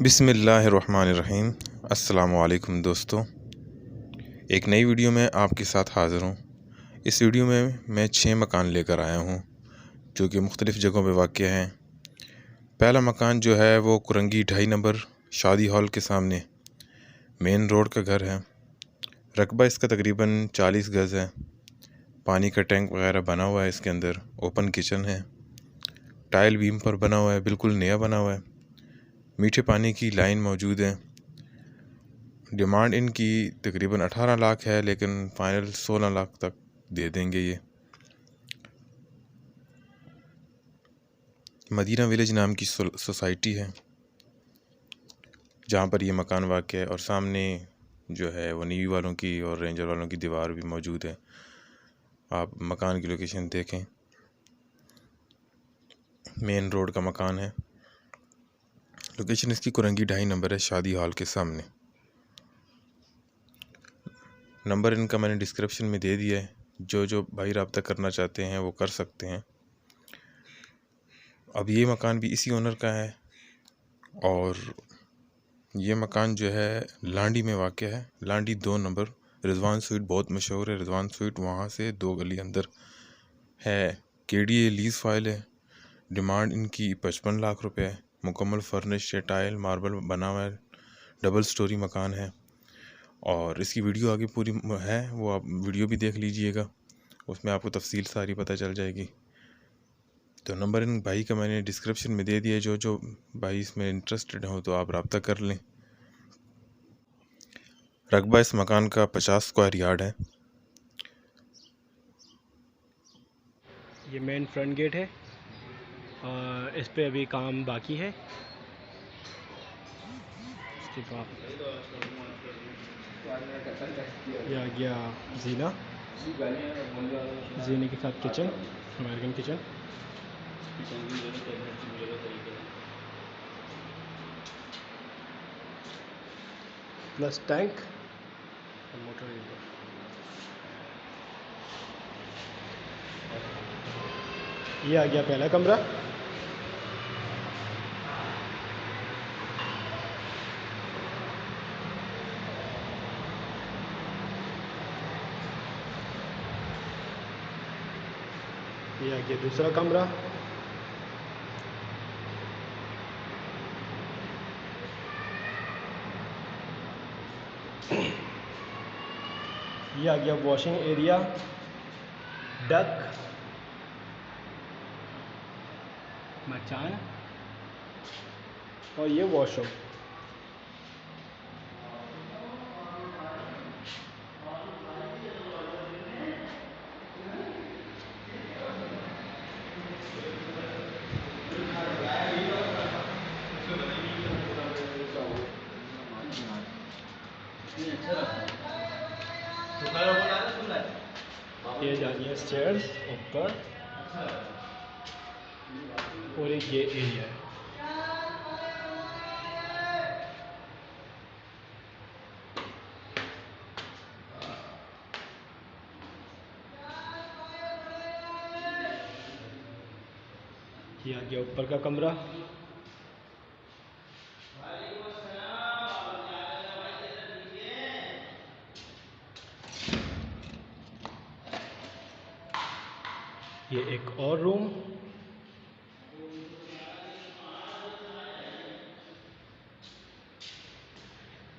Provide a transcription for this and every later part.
बिस्मिल्लाहिर्रहमानिर्रहीम। अस्सलामुअलैकुम दोस्तों, एक नई वीडियो में आपके साथ हाज़िर हूँ। इस वीडियो में मैं 6 मकान लेकर आया हूँ जो कि मुख्तलिफ़ जगहों पे वाक़या हैं। पहला मकान जो है वो कुरंगी 2.5 नंबर शादी हॉल के सामने मेन रोड का घर है। रकबा इसका तकरीबन 40 गज़ है। पानी का टैंक वगैरह बना हुआ है इसके अंदर। ओपन किचन है, टाइल बीम पर बना हुआ है, बिल्कुल नया बना हुआ है। मीठे पानी की लाइन मौजूद है। डिमांड इनकी तकरीबन 18 लाख है, लेकिन फ़ाइनल 16 लाख तक दे देंगे। ये मदीना विलेज नाम की सोसाइटी है जहाँ पर ये मकान वाक़ है, और सामने जो है वो नेवी वालों की और रेंजर वालों की दीवार भी मौजूद है। आप मकान की लोकेशन देखें, मेन रोड का मकान है। लोकेशन इसकी कुरंगी 2.5 नंबर है, शादी हॉल के सामने। नंबर इनका मैंने डिस्क्रिप्शन में दे दिया है। जो भाई रब्ता करना चाहते हैं वो कर सकते हैं। अब ये मकान भी इसी ओनर का है, और ये मकान जो है लांडी में वाक़ है। लांडी 2 नंबर रिजवान स्वीट बहुत मशहूर है। रिजवान स्वीट वहाँ से 2 गली अंदर है। KDA लीज़ फाइल है। डिमांड इनकी 55 लाख रुपए है। मुकम्मल फर्निश है, टाइल मार्बल बना हुआ है। डबल स्टोरी मकान है, और इसकी वीडियो आगे पूरी है, वो आप वीडियो भी देख लीजिएगा, उसमें आपको तफसील सारी पता चल जाएगी। तो नंबर इन भाई का मैंने डिस्क्रिप्शन में दे दिया। जो भाई इसमें इंटरेस्टेड हो तो आप रब्ता कर लें। रकबा इस मकान का 50 स्क्वायर यार्ड है। ये मेन फ्रंट गेट है, और इस पे अभी काम बाकी है। इसके बाद ये आ गया जीने के साथ kitchen, American kitchen. Plus tank और मोटर। ये आ गया पहला कमरा। ये आ गया दूसरा कमरा। ये आ गया वॉशिंग एरिया, डक, मचान, और ये वॉशरूम। ये जा रही है स्टेयर्स ऊपर, और एक ये एरिया है। ये आ गया ऊपर का कमरा। ये एक और रूम।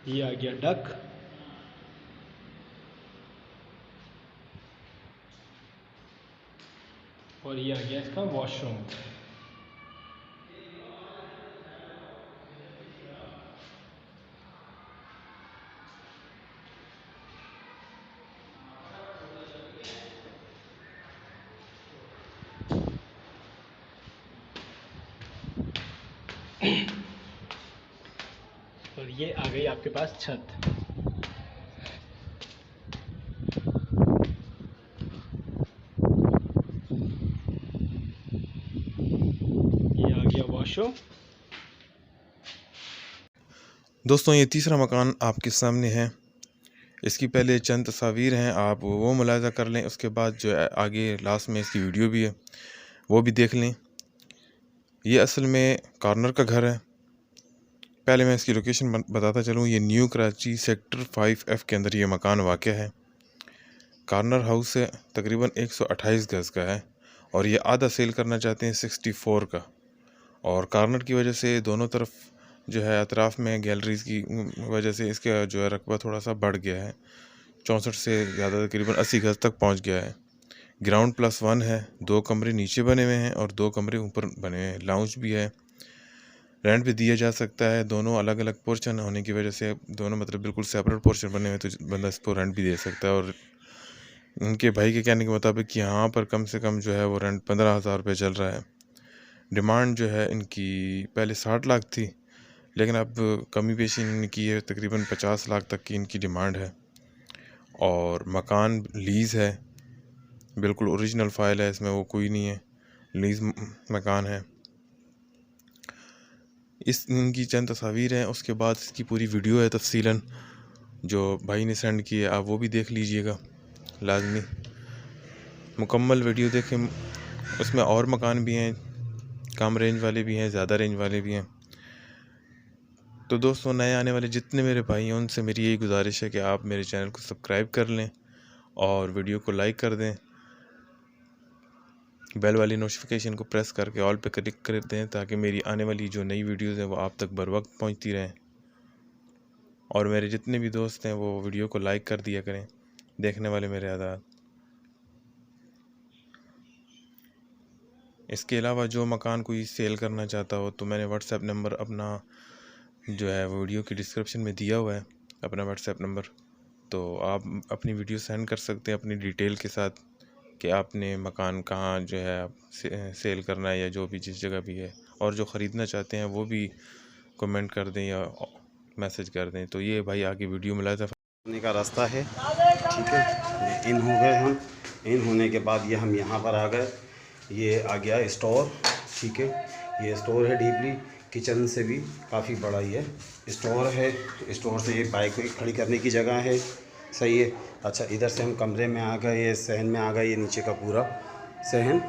ये आ गया डक, और ये आ गया इसका वॉशरूम। और ये आ गई आपके पास छत। ये आ गया वॉशरूम। दोस्तों, ये तीसरा मकान आपके सामने है। इसकी पहले चंद तस्वीर हैं, आप वो मुलाज़ा कर लें। उसके बाद जो है आगे लास्ट में इसकी वीडियो भी है, वो भी देख लें। ये असल में कॉर्नर का घर है। पहले मैं इसकी लोकेशन बताता चलूँ। ये न्यू कराची सेक्टर 5F के अंदर ये मकान वाक़ है। कॉर्नर हाउस से तकरीबन 128 गज़ का है और ये आधा सेल करना चाहते हैं 64 का। और कॉर्नर की वजह से दोनों तरफ जो है अतराफ़ में गैलरीज़ की वजह से इसका जो है रकबा थोड़ा सा बढ़ गया है। 64 से ज़्यादा तकरीबन 80 गज़ तक पहुंच गया है। ग्राउंड +1 है, 2 कमरे नीचे बने हुए हैं और 2 कमरे ऊपर बने हुए हैं। लाउंज भी है, रेंट पे दिया जा सकता है। दोनों अलग अलग पोर्शन होने की वजह से दोनों मतलब बिल्कुल सेपरेट पोर्शन बने हुए, तो बंदा इसको रेंट भी दे सकता है। और उनके भाई के कहने के मुताबिक कि यहाँ पर कम से कम जो है वो रेंट 15,000 रुपये चल रहा है। डिमांड जो है इनकी पहले 60 लाख थी, लेकिन अब कमी पेशी इन्होंने की है, तकरीबन 50 लाख तक की इनकी डिमांड है। और मकान लीज़ है, बिल्कुल ओरिजिनल फ़ाइल है, इसमें वो कोई नहीं है, लीज़ मकान है। इस इनकी चंद तस्वीर हैं, उसके बाद इसकी पूरी वीडियो है तफसीलन जो भाई ने सेंड की है, आप वो भी देख लीजिएगा लाजमी। मुकम्मल वीडियो देखें, उसमें और मकान भी हैं, कम रेंज वाले भी हैं, ज़्यादा रेंज वाले भी हैं। तो दोस्तों, नए आने वाले जितने मेरे भाई हैं उनसे मेरी यही गुजारिश है कि आप मेरे चैनल को सब्सक्राइब कर लें और वीडियो को लाइक कर दें। बेल वाली नोटिफिकेशन को प्रेस करके ऑल पे क्लिक कर दें ताकि मेरी आने वाली जो नई वीडियोज़ हैं वो आप तक बर वक्त पहुँचती रहें। और मेरे जितने भी दोस्त हैं वो वीडियो को लाइक कर दिया करें, देखने वाले मेरे आदात। इसके अलावा जो मकान कोई सेल करना चाहता हो तो मैंने व्हाट्सएप नंबर अपना जो है वो वीडियो की डिस्क्रिप्शन में दिया हुआ है, अपना व्हाट्सएप नंबर। तो आप अपनी वीडियो सेंड कर सकते हैं अपनी डिटेल के साथ कि आपने मकान कहाँ जो है आप सेल करना है या जो भी जिस जगह भी है। और जो ख़रीदना चाहते हैं वो भी कमेंट कर दें या मैसेज कर दें। तो ये भाई आगे वीडियो में लाता होने का रास्ता है, ठीक है। ये इन हो गए हम, इन होने के बाद ये हम यहाँ पर आ गए। ये आ गया स्टोर, ठीक है। ये स्टोर है डीपली, किचन से भी काफ़ी बड़ा ये स्टोर है। स्टोर से ये बाइक को खड़ी करने की जगह है, सही है। अच्छा, इधर से हम कमरे में आ गए, ये सहन में आ गए। ये नीचे का पूरा सहन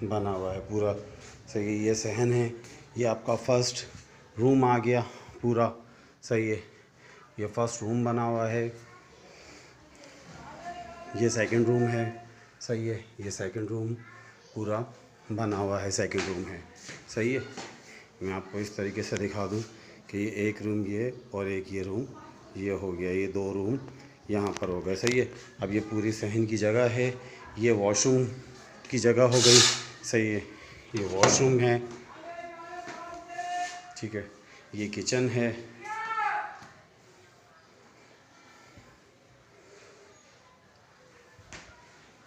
बना हुआ है पूरा, सही है। ये सहन है, ये आपका फर्स्ट रूम आ गया पूरा, सही है। ये फर्स्ट रूम बना हुआ है। ये सेकंड रूम है, सही है। ये सेकंड रूम पूरा बना हुआ है, सेकंड रूम है, सही है। मैं आपको इस तरीके से दिखा दूं कि ये एक रूम ये और एक ये रूम ये हो गया, ये 2 रूम यहाँ पर हो गए, सही है। अब ये पूरी सहन की जगह है, ये वॉशरूम की जगह हो गई, सही है। ये वॉशरूम है, ठीक है। ये किचन है,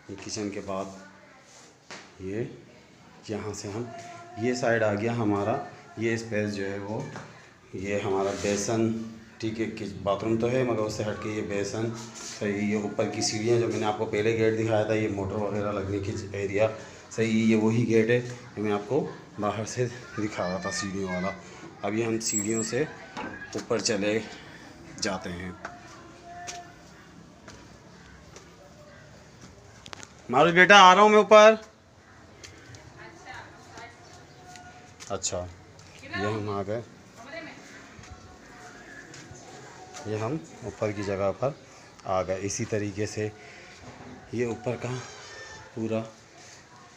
ये किचन के बाद ये यहाँ से हम ये साइड आ गया हमारा। ये स्पेस जो है वो ये हमारा बेसन, ठीक है। बाथरूम तो है मगर उससे हट के ये बेसन, सही। ये ऊपर की सीढ़ियाँ जो मैंने आपको पहले गेट दिखाया था, ये मोटर वगैरह लगने की एरिया, सही। ये वही गेट है जो मैं आपको बाहर से दिखा रहा था, सीढ़ियों वाला। अब ये हम सीढ़ियों से ऊपर चले जाते हैं। मारुति बेटा, आ रहा हूँ मैं ऊपर। अच्छा, ये हम आ गए, ये हम ऊपर की जगह पर आ गए। इसी तरीके से ये ऊपर का पूरा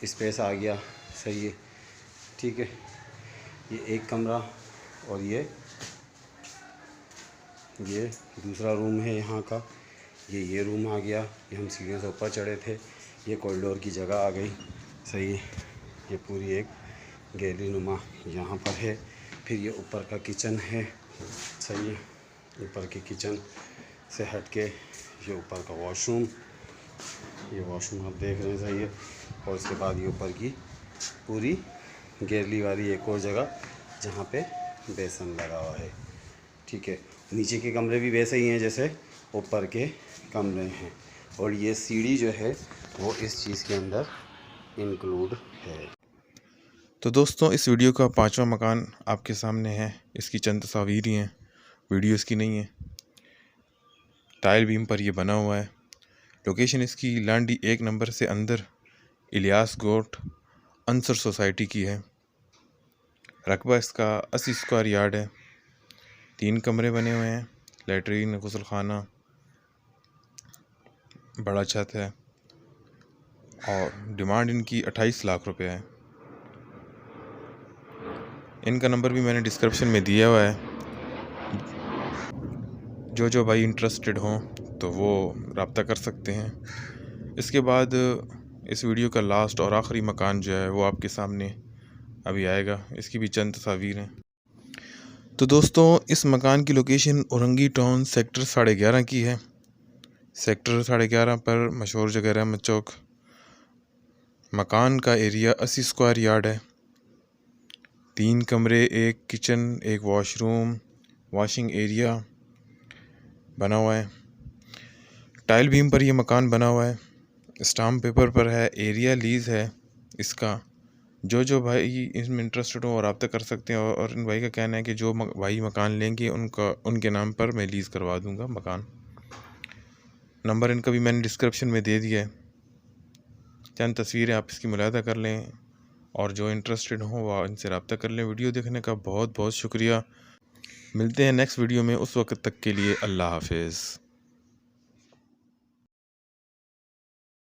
स्पेस आ गया, सही है, ठीक है। ये एक कमरा और ये दूसरा रूम है यहाँ का। ये रूम आ गया। ये हम सीढ़ियों से ऊपर चढ़े थे, ये कॉरिडोर की जगह आ गई, सही है। ये पूरी एक गैलरी नुमा यहाँ पर है। फिर ये ऊपर का किचन है, सही है। ऊपर के किचन से हट के ये ऊपर का वॉशरूम, ये वॉशरूम आप देख रहे हैं, सही है। और उसके बाद ये ऊपर की पूरी गैलरी वाली एक और जगह जहाँ पे बेसन लगा हुआ है, ठीक है। नीचे के कमरे भी वैसे ही हैं जैसे ऊपर के कमरे हैं। और ये सीढ़ी जो है वो इस चीज़ के अंदर इंक्लूड है। तो दोस्तों, इस वीडियो का 5वां मकान आपके सामने है। इसकी चंद तस्वीर ही हैं, वीडियो इसकी नहीं है। टाइल बीम पर यह बना हुआ है। लोकेशन इसकी लांडी 1 नंबर से अंदर इलियास गोट अंसर सोसाइटी की है। रकबा इसका 80 स्क्वायर यार्ड है। 3 कमरे बने हुए हैं, लैट्रीन, गुस्लखाना, बड़ा छत है और डिमांड इनकी 28 लाख रुपए है। इनका नंबर भी मैंने डिस्क्रिप्शन में दिया हुआ है। जो भाई इंटरेस्टेड हों तो वो रब्ता कर सकते हैं। इसके बाद इस वीडियो का लास्ट और आखिरी मकान जो है वो आपके सामने अभी आएगा। इसकी भी चंद तस्वीर हैं। तो दोस्तों, इस मकान की लोकेशन औरंगी टाउन सेक्टर 11.5 की है। सेक्टर 11.5 पर मशहूर जगह रहमत चौक। मकान का एरिया 80 स्क्वायर यार्ड है। 3 कमरे, 1 किचन, 1 वॉशरूम, वॉशिंग एरिया बना हुआ है। टाइल बीम पर यह मकान बना हुआ है। स्टाम्प पेपर पर है। एरिया लीज़ है इसका। जो भाई इसमें इंटरेस्टेड हो और रब्ता कर सकते हैं। और इन भाई का कहना है कि जो भाई मकान लेंगे उनके नाम पर मैं लीज़ करवा दूंगा मकान। नंबर इनका भी मैंने डिस्क्रिप्शन में दे दिया है। चंद तस्वीरें आप इसकी मुलाहिदा कर लें और जो इंटरेस्टेड हो वह इनसे रब्ता कर लें। वीडियो देखने का बहुत बहुत शुक्रिया। मिलते हैं नेक्स्ट वीडियो में। उस वक्त तक के लिए अल्लाह हाफिज़।